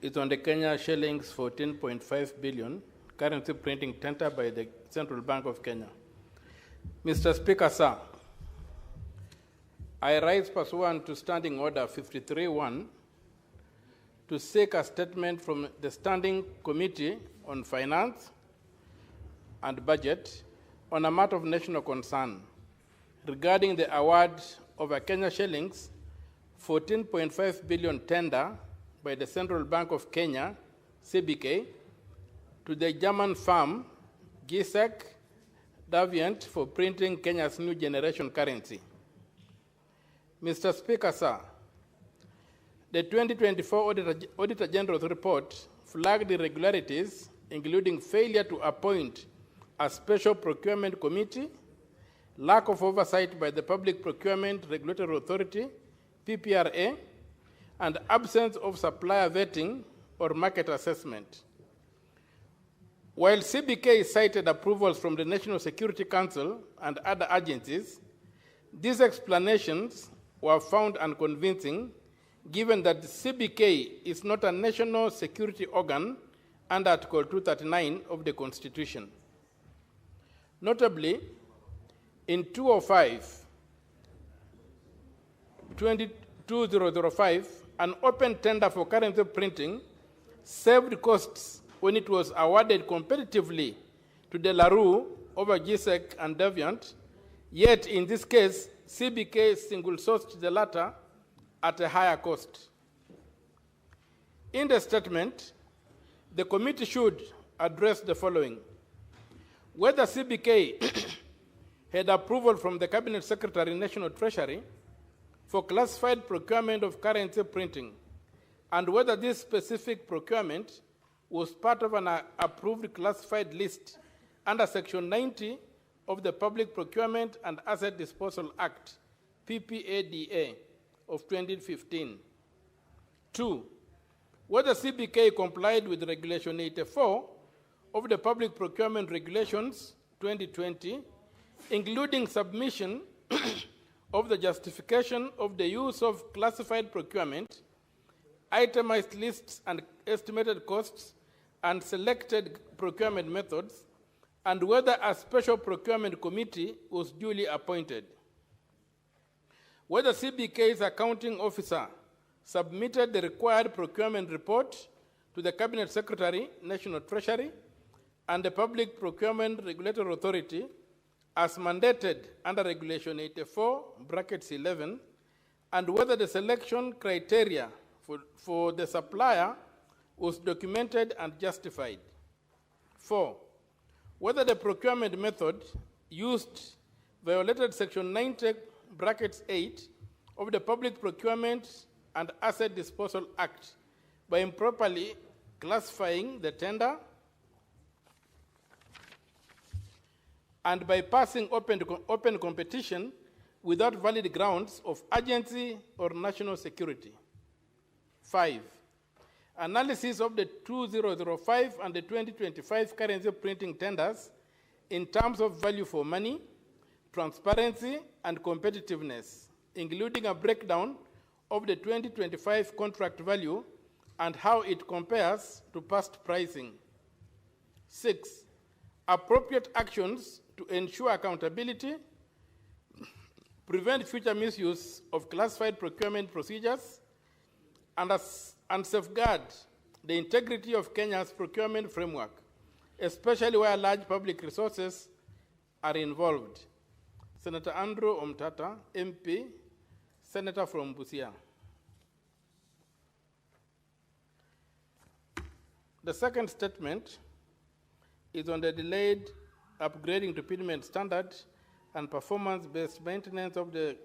is on the Kenya shillings 14.5 billion currency printing tender by the Central Bank of Kenya. Mr. Speaker, sir, I rise pursuant to Standing Order 53.1 to seek a statement from the Standing Committee on Finance and Budget on a matter of national concern regarding the award of a Kenya shillings 14.5 billion tender by the Central Bank of Kenya, CBK, to the German firm Giesecke Devrient for printing Kenya's new generation currency. Mr. Speaker, sir, the 2024 Auditor General's report flagged irregularities, including failure to appoint a special procurement committee, lack of oversight by the Public Procurement Regulatory Authority, PPRA, and absence of supplier vetting or market assessment. While CBK cited approvals from the National Security Council and other agencies, these explanations were found unconvincing, given that the CBK is not a national security organ under Article 239 of the Constitution. Notably, in 2005, an open tender for currency printing saved costs when it was awarded competitively to De La Rue over Giesecke and Devrient, yet in this case, CBK single-sourced the latter at a higher cost. In the statement, the committee should address the following: whether CBK had approval from the Cabinet Secretary, National Treasury, for classified procurement of currency printing, and whether this specific procurement was part of an approved classified list under Section 90 of the Public Procurement and Asset Disposal Act, PPADA, of 2015. 2, whether CBK complied with Regulation 84 of the Public Procurement Regulations 2020, including submission of the justification of the use of classified procurement, itemized lists and estimated costs, and selected procurement methods, and whether a special procurement committee was duly appointed. Whether CBK's accounting officer submitted the required procurement report to the Cabinet Secretary, National Treasury, and the Public Procurement Regulatory Authority as mandated under Regulation 84(11), and whether the selection criteria for the supplier was documented and justified. 4, whether the procurement method used violated Section 90(8) of the Public Procurement and Asset Disposal Act by improperly classifying the tender and by passing open competition without valid grounds of urgency or national security. 5, analysis of the 2005 and the 2025 currency printing tenders in terms of value for money, transparency, and competitiveness, including a breakdown of the 2025 contract value and how it compares to past pricing. 6, appropriate actions to ensure accountability, prevent future misuse of classified procurement procedures, and safeguard the integrity of Kenya's procurement framework, especially where large public resources are involved. Senator Andrew Omtata, MP, Senator from Busia. The second statement is on the delayed upgrading to pavement standard and performance-based maintenance of the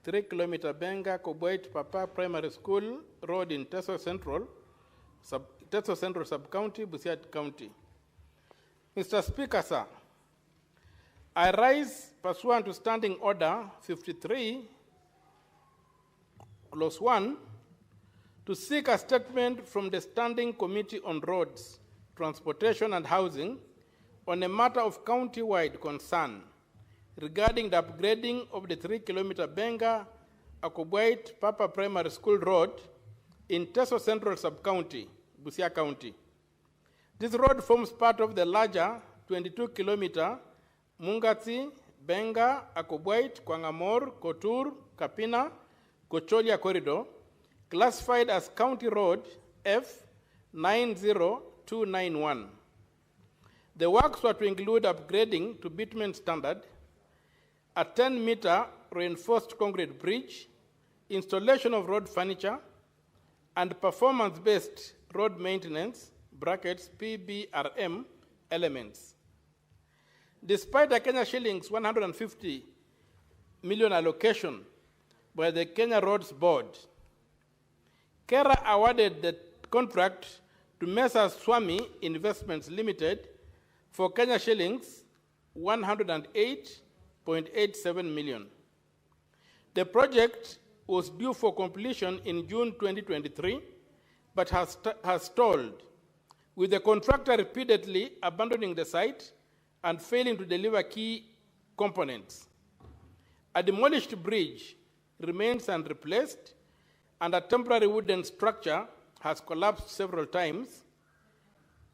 3-kilometer Benga Koboit Papa Primary School Road in Teso Central Sub-County, Busia County. Mr. Speaker, sir, I rise pursuant to Standing Order 53(1) to seek a statement from the Standing Committee on Roads, Transportation and Housing on a matter of county-wide concern regarding the upgrading of the 3-kilometer Benga Akobwait Papa Primary School Road in Teso Central Sub-County, Busia County. This road forms part of the larger 22-kilometer Mungatsi, Benga, Akobwait, Kwangamor, Kotur, Kapina, Kocholia corridor, classified as County Road F90291. The works were to include upgrading to bitumen standard, a 10-meter reinforced concrete bridge, installation of road furniture, and performance-based road maintenance brackets (PBRM) elements. Despite the Kenya shillings 150 million allocation by the Kenya Roads Board, KERA awarded the contract to Messrs. Swami Investments Limited for Kenya shillings 108.87 million. The project was due for completion in June 2023, but has stalled, with the contractor repeatedly abandoning the site and failing to deliver key components. A demolished bridge remains unreplaced, and a temporary wooden structure has collapsed several times,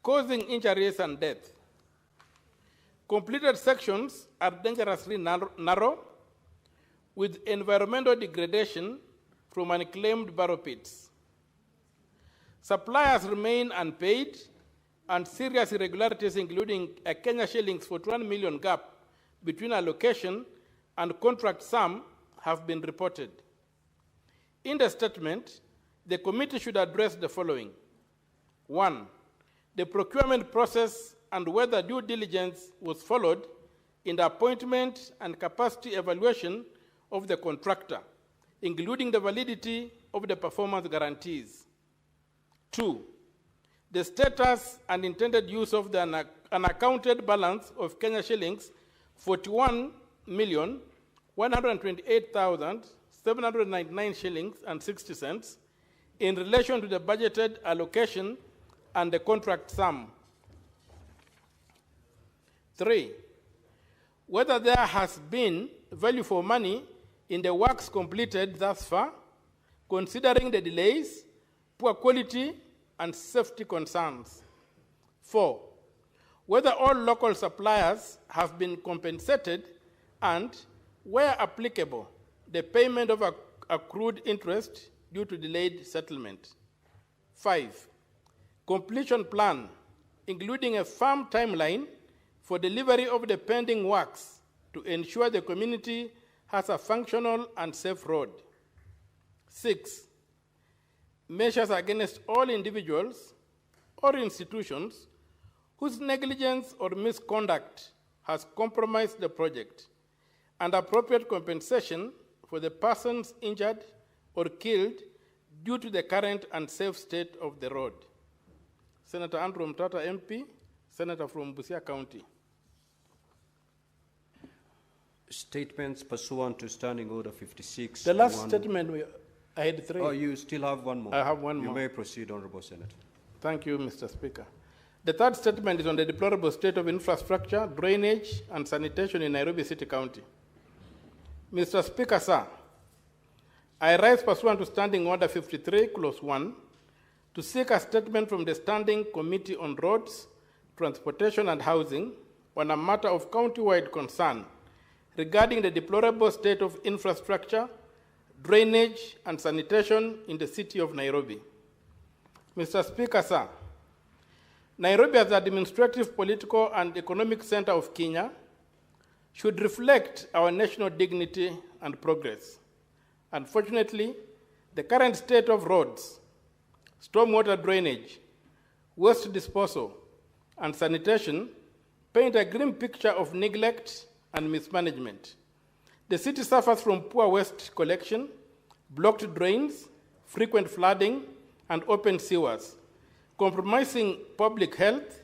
causing injuries and death. Completed sections are dangerously narrow, with environmental degradation from unclaimed barrow pits. Suppliers remain unpaid, and serious irregularities, including a Kenya shillings 41 million gap between allocation and contract sum, have been reported. In the statement, the committee should address the following. 1, the procurement process and whether due diligence was followed in the appointment and capacity evaluation of the contractor, including the validity of the performance guarantees. 2, the status and intended use of the unaccounted balance of Kenya shillings 41,128,799 shillings and 60 cents in relation to the budgeted allocation and the contract sum. 3, whether there has been value for money in the works completed thus far, considering the delays, poor quality, and safety concerns. 4, whether all local suppliers have been compensated and, where applicable, the payment of accrued interest due to delayed settlement. 5, completion plan, including a firm timeline for delivery of the pending works to ensure the community has a functional and safe road. 6, measures against all individuals or institutions whose negligence or misconduct has compromised the project, and appropriate compensation for the persons injured or killed due to the current unsafe state of the road. Senator Andrew Mtata, MP, Senator from Busia County. Statements pursuant to Standing Order 56. The last statement, I had 3. Oh, you still have one more? I have one more. You may proceed, Honorable Senator. Thank you, Mr. Speaker. The third statement is on the deplorable state of infrastructure, drainage, and sanitation in Nairobi City County. Mr. Speaker, sir, I rise pursuant to Standing Order 53, Clause 1, to seek a statement from the Standing Committee on Roads, Transportation, and Housing on a matter of county-wide concern regarding the deplorable state of infrastructure, drainage, and sanitation in the city of Nairobi. Mr. Speaker, sir, Nairobi as the administrative, political, and economic center of Kenya should reflect our national dignity and progress. Unfortunately, the current state of roads, stormwater drainage, waste disposal, and sanitation paint a grim picture of neglect and mismanagement. The city suffers from poor waste collection, blocked drains, frequent flooding, and open sewers, compromising public health,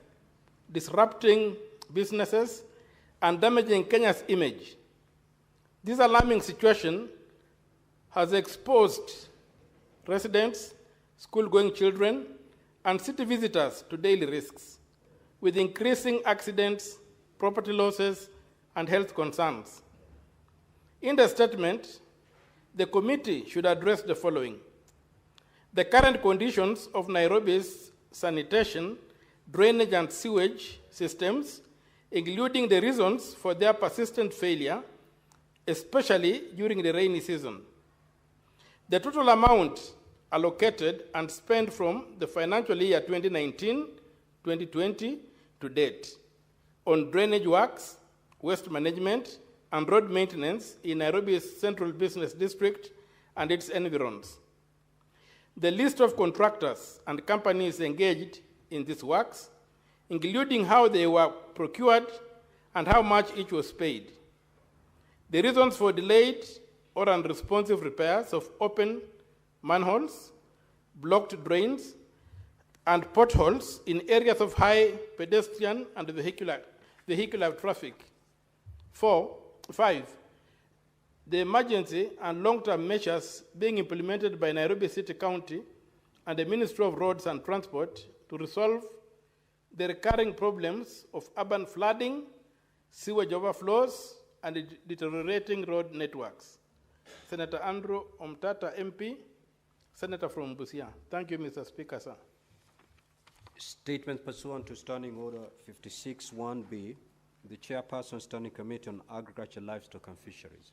disrupting businesses, and damaging Kenya's image. This alarming situation has exposed residents, school-going children, and city visitors to daily risks, with increasing accidents, property losses, and health concerns. In the statement, the committee should address the following: the current conditions of Nairobi's sanitation, drainage, and sewage systems, including the reasons for their persistent failure, especially during the rainy season. The total amount allocated and spent from the financial year 2019-2020 to date on drainage works, waste management, and road maintenance in Nairobi's Central Business District and its environs. The list of contractors and companies engaged in these works, including how they were procured and how much each was paid. The reasons for delayed or unresponsive repairs of open manholes, blocked drains, and potholes in areas of high pedestrian and vehicular traffic. 5, the emergency and long-term measures being implemented by Nairobi City County and the Ministry of Roads and Transport to resolve the recurring problems of urban flooding, sewage overflows, and deteriorating road networks. Senator Andrew Omtata, MP, Senator from Busia. Thank you, Mr. Speaker, sir. Statement pursuant to Standing Order 56.1B, the Chairperson Standing Committee on Agriculture, Livestock and Fisheries.